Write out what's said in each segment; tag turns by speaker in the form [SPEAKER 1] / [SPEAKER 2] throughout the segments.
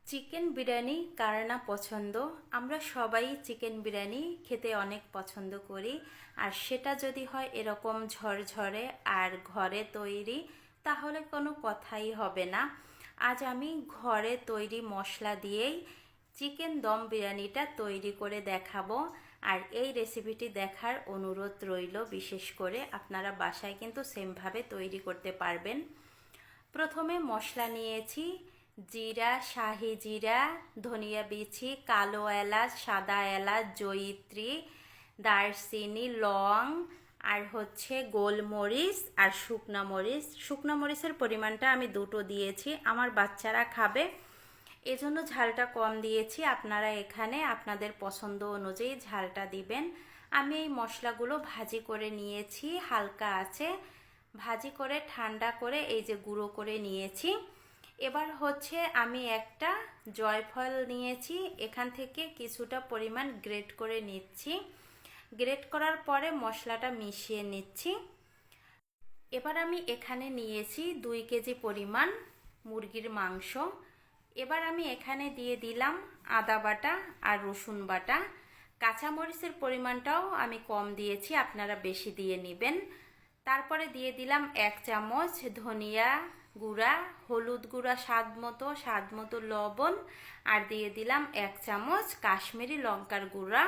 [SPEAKER 1] Chicken biryani কার না পছন্দ। আমরা সবাই চিকেন বিরিয়ানি খেতে অনেক পছন্দ করি। আর সেটা যদি হয় এরকম ঝরঝরে আর ঘরে তৈরি, তাহলে কোনো কথাই হবে না। আজ আমি ঘরে তৈরি মশলা দিয়েই চিকেন দম বিরিয়ানিটা তৈরি করে দেখাবো। আর এই রেসিপিটি দেখার অনুরোধ রইল, বিশেষ করে আপনারা বাসায় কিন্তু সেমভাবে তৈরি করতে পারবেন। প্রথমে মশলা নিয়েছি জিরা, শাহি জিরা, ধনিয়া বিচি, কালো এলাচ, সাদা এলাচ, জয়িত্রী, দারচিনি, লং, আর হচ্ছে গোলমরিচ আর শুকনা মরিচ। শুকনা মরিচের পরিমাণটা আমি দুটো দিয়েছি, আমার বাচ্চারা খাবে এজন্য ঝালটা কম দিয়েছি। আপনারা এখানে আপনাদের পছন্দ অনুযায়ী ঝালটা দিবেন। আমি এই মশলাগুলো ভাজি করে নিয়েছি হালকা আছে, ভাজি করে ঠান্ডা করে এই যে গুঁড়ো করে নিয়েছি। এবার হচ্ছে আমি একটা জয়ফল নিয়েছি, এখান থেকে কিছুটা পরিমাণ গ্রেট করে নিচ্ছি। গ্রেট করার পরে মশলাটা মিশিয়ে নিচ্ছি। এবার আমি এখানে নিয়েছি 2 কেজি পরিমাণ মুরগির মাংস। এবার আমি এখানে দিয়ে দিলাম আদা বাটা আর রসুন বাটা। কাঁচামরিচের পরিমাণটাও আমি কম দিয়েছি, আপনারা বেশি দিয়ে নেবেন। তারপরে দিয়ে দিলাম 1 চামচ ধনিয়া গুঁড়া, হলুদ গুঁড়া স্বাদ মতো লবণ, আর দিয়ে দিলাম 1 চামচ কাশ্মীরি লঙ্কার গুঁড়া।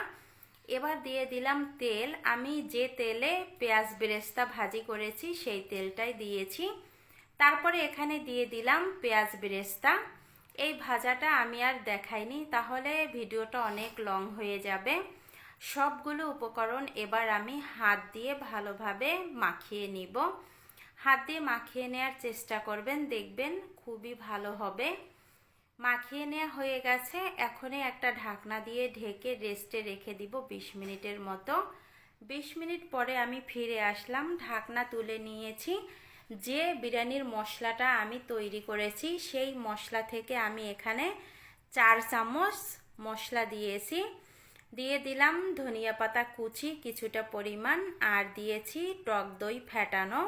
[SPEAKER 1] এবার দিয়ে দিলাম তেল। আমি যে তেলে পেঁয়াজ বেরেস্তা ভাজি করেছি সেই তেলটাই দিয়েছি। তারপরে এখানে দিয়ে দিলাম পেঁয়াজ বেরেস্তা। এই ভাজাটা আমি আর দেখাইনি, তাহলে ভিডিওটা অনেক লং হয়ে যাবে। সবগুলো উপকরণ এবার আমি হাত দিয়ে ভালোভাবে মাখিয়ে নিব। হাত দিয়ে মাখিয়ে নেওয়ার চেষ্টা করবেন, দেখবেন খুবই ভালো হবে। মাখিয়ে নেওয়া হয়ে গেছে, এখনই একটা ঢাকনা দিয়ে ঢেকে রেস্টে রেখে দিব 20 মিনিটের মতো। 20 মিনিট পরে আমি ফিরে আসলাম, ঢাকনা তুলে নিয়েছি। যে বিরিয়ানির মশলাটা আমি তৈরি করেছি সেই মশলা থেকে আমি এখানে 4 চামচ মশলা দিয়েছি। দিয়ে দিলাম ধনিয়া পাতা কুচি কিছুটা পরিমাণ, আর দিয়েছি টক দই ফেটানো।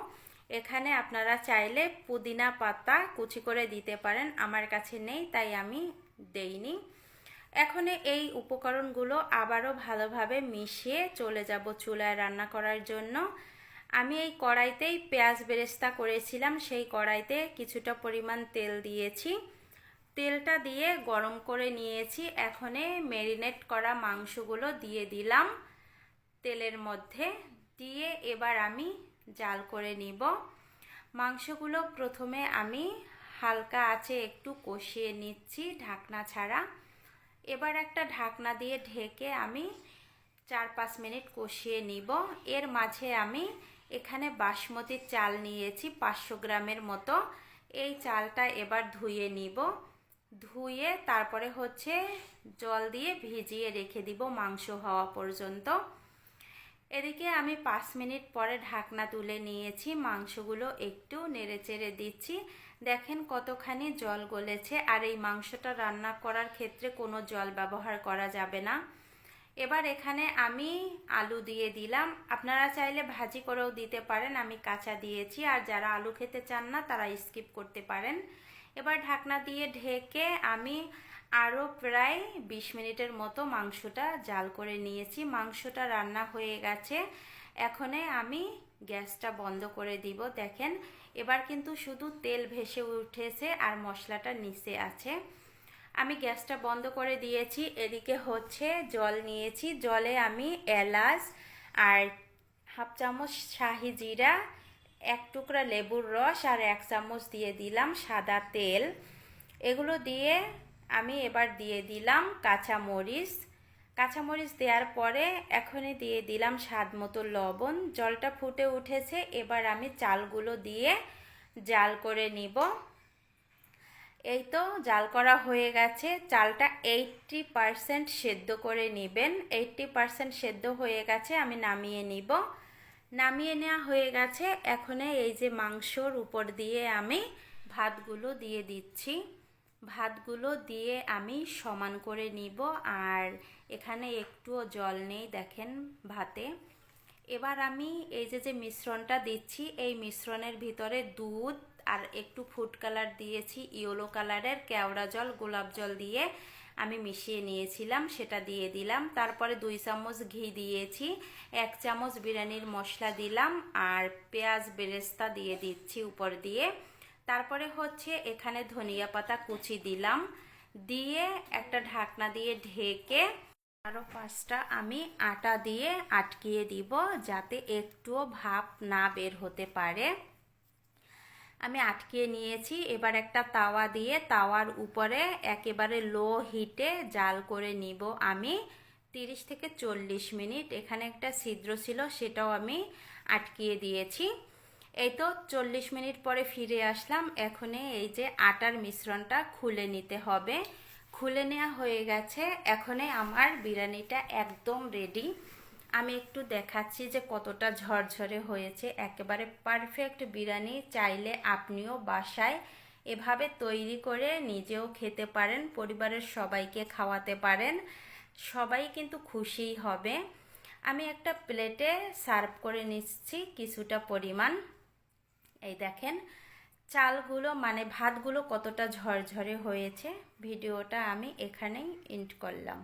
[SPEAKER 1] এখানে আপনারা চাইলে পুদিনা পাতা কুচি করে দিতে পারেন, আমার কাছে নেই তাই আমি দেইনি। এখন এই উপকরণগুলো আবারও ভালোভাবে মিশিয়ে চলে যাব চুলায় রান্না করার জন্য। আমি এই কড়াইতেই পেঁয়াজ বেরেস্তা করেছিলাম, সেই কড়াইতে কিছুটা পরিমাণ তেল দিয়েছি। তেলটা দিয়ে গরম করে নিয়েছি। এখন ম্যারিনেট করা মাংসগুলো দিয়ে দিলাম তেলের মধ্যে, দিয়ে এবার আমি জাল করে নিব। মাংসগুলো প্রথমে আমি হালকা আঁচে একটু কষিয়ে নিচ্ছি ঢাকনা ছাড়া। এবার একটা ঢাকনা দিয়ে ঢেকে আমি 4-5 মিনিট কষিয়ে নিব। এর মাঝে আমি এখানে বাসমতি চাল নিয়েছি 500 গ্রামের মতো। এই চালটা এবার ধুয়ে নিব। ধুয়ে তারপরে হচ্ছে জল দিয়ে ভিজিয়ে রেখে দিব মাংস হওয়া পর্যন্ত। এদিকে আমি 5 মিনিট পরে ঢাকনা তুলে নিয়েছি, মাংসগুলো একটু নেড়েচেড়ে দিচ্ছি। দেখেন কতখানি জল গলেছে, আর এই মাংসটা রান্না করার ক্ষেত্রে কোনো জল ব্যবহার করা যাবে না। এবার এখানে আমি আলু দিয়ে দিলাম, আপনারা চাইলে ভাজি করেও দিতে পারেন, আমি কাঁচা দিয়েছি। আর যারা আলু খেতে চান না তারা স্কিপ করতে পারেন। এবার ঢাকনা দিয়ে ঢেকে আমি আরও প্রায় 20 মিনিটের মতো মাংসটা জাল করে নিয়েছি। মাংসটা রান্না হয়ে গেছে, এখন আমি গ্যাসটা বন্ধ করে দিব। দেখেন এবার কিন্তু শুধু তেল ভেসে উঠেছে আর মশলাটা নিচে আছে। আমি গ্যাসটা বন্ধ করে দিয়েছি। এদিকে হচ্ছে জল নিয়েছি, জলে আমি এলাচ আর 1/2 চামচ শাহি জিরা, 1 টুকরা লেবুর রস আর 1 চামচ দিয়ে দিলাম সাদা তেল। এগুলো দিয়ে আমি এবার দিয়ে দিলাম কাঁচামরিচ। কাঁচামরিচ দেওয়ার পরে এখনই দিয়ে দিলাম স্বাদ মতো লবণ। জলটা ফুটে উঠেছে, এবার আমি চালগুলো দিয়ে জাল করে নিব। এই তো জাল করা হয়ে গেছে। চালটা 80% সেদ্ধ করে নেবেন। 80% সেদ্ধ হয়ে গেছে, আমি নামিয়ে নিব। নামিয়ে নেওয়া হয়ে গেছে, এখন এই যে মাংসর উপর দিয়ে আমি ভাতগুলো দিয়ে দিচ্ছি। ভাতগুলো দিয়ে আমি সমান করে নিব, আর এখানে একটুও জল নেই দেখেন ভাতে। এবার আমি এই যে মিশ্রণটা দিচ্ছি, এই মিশ্রণের ভিতরে দুধ আর একটু ফুড কালার দিয়েছি, ইয়েলো কালারের কেওড়া জল, গোলাপ জল দিয়ে আমি মিশিয়ে নিয়েছিলাম, সেটা দিয়ে দিলাম। তারপরে 2 চামচ ঘি দিয়েছি, 1 চামচ বিরিয়ানির মশলা দিলাম, আর পেঁয়াজ বেরেস্তা দিয়ে দিচ্ছি উপর দিয়ে। তারপরে হচ্ছে এখানে ধনিয়া পাতা কুচি দিলাম, দিয়ে একটা ঢাকনা দিয়ে ঢেকে আরও 5টা আমি আটা দিয়ে আটকিয়ে দিব, যাতে একটুও ভাপ না বের হতে পারে। আমি আটকিয়ে নিয়েছি। এবার একটা তাওয়া দিয়ে তাওয়ার উপরে একেবারে লো হিটে জাল করে নিব আমি 30 থেকে 40 মিনিট। এখানে একটা ছিদ্র ছিল, সেটাও আমি আটকিয়ে দিয়েছি। এই তো 40 মিনিট পরে ফিরে আসলাম। এখন এই যে আটার মিশ্রণটা খুলে নিতে হবে। খুলে নেওয়া হয়ে গেছে। এখন আমার বিরিয়ানিটা একদম রেডি। আমি একটু দেখাচ্ছি যে কতটা ঝরঝরে হয়েছে, একেবারে পারফেক্ট বিরিয়ানি। চাইলে আপনিও বাসায় এভাবে তৈরি করে নিজেও খেতে পারেন, পরিবারের সবাইকে খাওয়াতে পারেন, সবাই কিন্তু খুশিই হবে। আমি একটা প্লেটে সার্ভ করে নিচ্ছি কিছুটা পরিমাণ। এই দেখেন চালগুলো মানে ভাতগুলো কতটা ঝরঝরে হয়েছে। ভিডিওটা আমি এখানেই এন্ড করলাম।